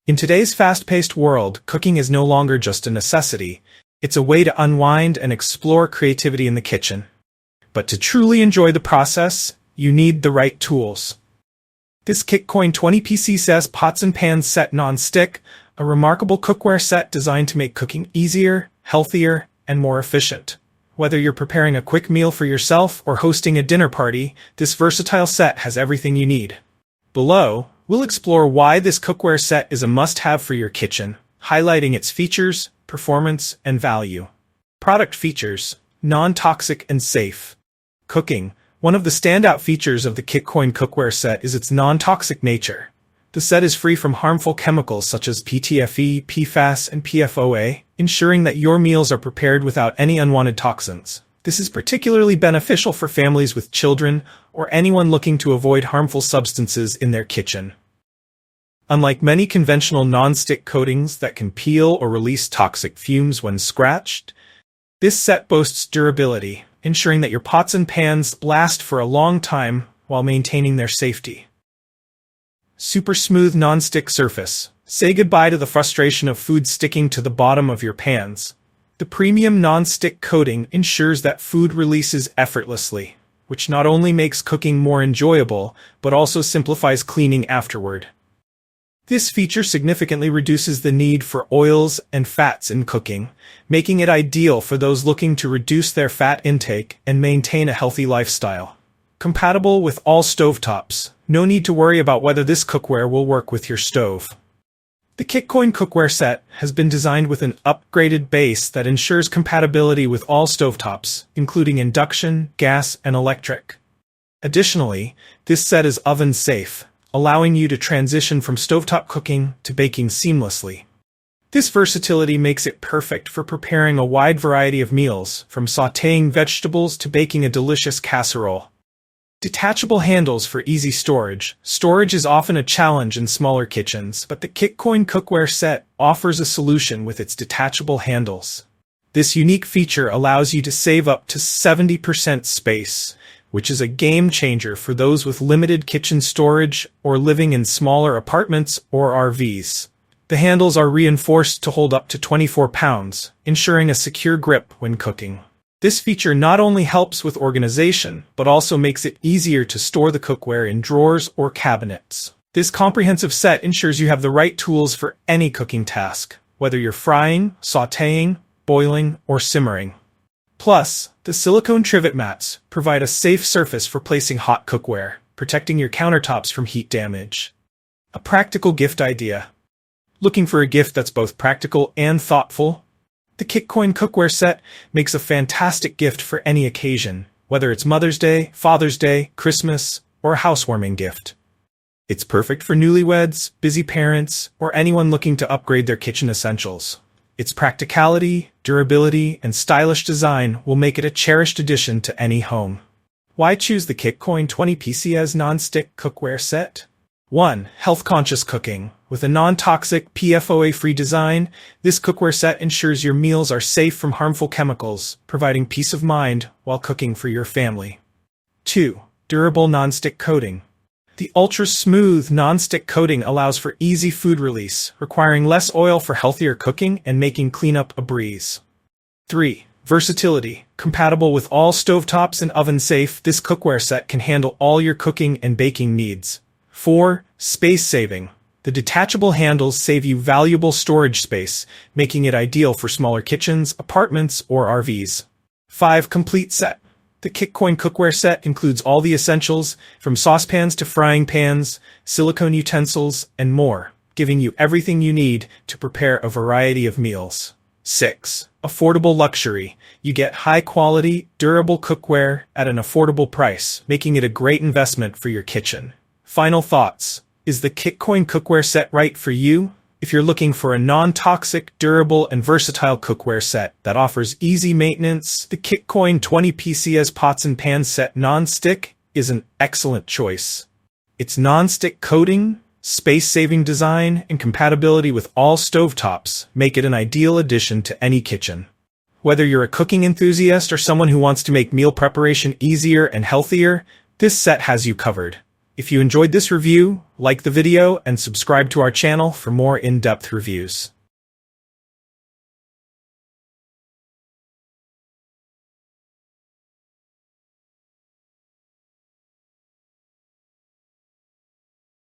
In today's fast-paced world, cooking is no longer just a necessity. It's a way to unwind and explore creativity in the kitchen. But to truly enjoy the process, you need the right tools. This Kikcoin 20 says pots and pans set non-stick, a remarkable cookware set designed to make cooking easier, healthier, and more efficient. Whether you're preparing a quick meal for yourself or hosting a dinner party, this versatile set has everything you need. Below, we'll explore why this cookware set is a must-have for your kitchen, highlighting its features, performance, and value. Product features: non-toxic and safe. Cooking. One of the standout features of the Kikcoin cookware set is its non-toxic nature. The set is free from harmful chemicals such as PTFE, PFAS, and PFOA, ensuring that your meals are prepared without any unwanted toxins. This is particularly beneficial for families with children or anyone looking to avoid harmful substances in their kitchen. Unlike many conventional non-stick coatings that can peel or release toxic fumes when scratched, this set boasts durability, ensuring that your pots and pans last for a long time while maintaining their safety. Super smooth non-stick surface. Say goodbye to the frustration of food sticking to the bottom of your pans. The premium non-stick coating ensures that food releases effortlessly, which not only makes cooking more enjoyable, but also simplifies cleaning afterward. This feature significantly reduces the need for oils and fats in cooking, making it ideal for those looking to reduce their fat intake and maintain a healthy lifestyle. Compatible with all stovetops. No need to worry about whether this cookware will work with your stove. The Kikcoin cookware set has been designed with an upgraded base that ensures compatibility with all stovetops, including induction, gas, and electric. Additionally, this set is oven-safe, allowing you to transition from stovetop cooking to baking seamlessly. This versatility makes it perfect for preparing a wide variety of meals, from sautéing vegetables to baking a delicious casserole. Detachable handles for easy storage. Storage is often a challenge in smaller kitchens, but the Kikcoin cookware set offers a solution with its detachable handles. This unique feature allows you to save up to 70% space, which is a game changer for those with limited kitchen storage or living in smaller apartments or RVs. The handles are reinforced to hold up to 24 pounds, ensuring a secure grip when cooking. This feature not only helps with organization, but also makes it easier to store the cookware in drawers or cabinets. This comprehensive set ensures you have the right tools for any cooking task, whether you're frying, sautéing, boiling, or simmering. Plus, the silicone trivet mats provide a safe surface for placing hot cookware, protecting your countertops from heat damage. A practical gift idea. Looking for a gift that's both practical and thoughtful? The Kikcoin cookware set makes a fantastic gift for any occasion, whether it's Mother's Day, Father's Day, Christmas, or a housewarming gift. It's perfect for newlyweds, busy parents, or anyone looking to upgrade their kitchen essentials. Its practicality, durability, and stylish design will make it a cherished addition to any home. Why choose the Kikcoin 20 PCS non-stick cookware set? 1. Health-conscious cooking. With a non-toxic, PFOA-free design, this cookware set ensures your meals are safe from harmful chemicals, providing peace of mind while cooking for your family. 2. Durable non-stick coating. The ultra-smooth non-stick coating allows for easy food release, requiring less oil for healthier cooking and making cleanup a breeze. 3. Versatility. Compatible with all stovetops and oven-safe, this cookware set can handle all your cooking and baking needs. 4. Space saving. The detachable handles save you valuable storage space, making it ideal for smaller kitchens, apartments, or RVs. 5. Complete set. The Kikcoin cookware set includes all the essentials, from saucepans to frying pans, silicone utensils, and more, giving you everything you need to prepare a variety of meals. 6. Affordable luxury. You get high-quality, durable cookware at an affordable price, making it a great investment for your kitchen. Final thoughts. Is the Kikcoin cookware set right for you? If you're looking for a non-toxic, durable, and versatile cookware set that offers easy maintenance, the Kikcoin 20 PCS Pots and Pans Set Non-Stick is an excellent choice. Its non-stick coating, space-saving design, and compatibility with all stovetops make it an ideal addition to any kitchen. Whether you're a cooking enthusiast or someone who wants to make meal preparation easier and healthier, this set has you covered. If you enjoyed this review, like the video and subscribe to our channel for more in-depth reviews.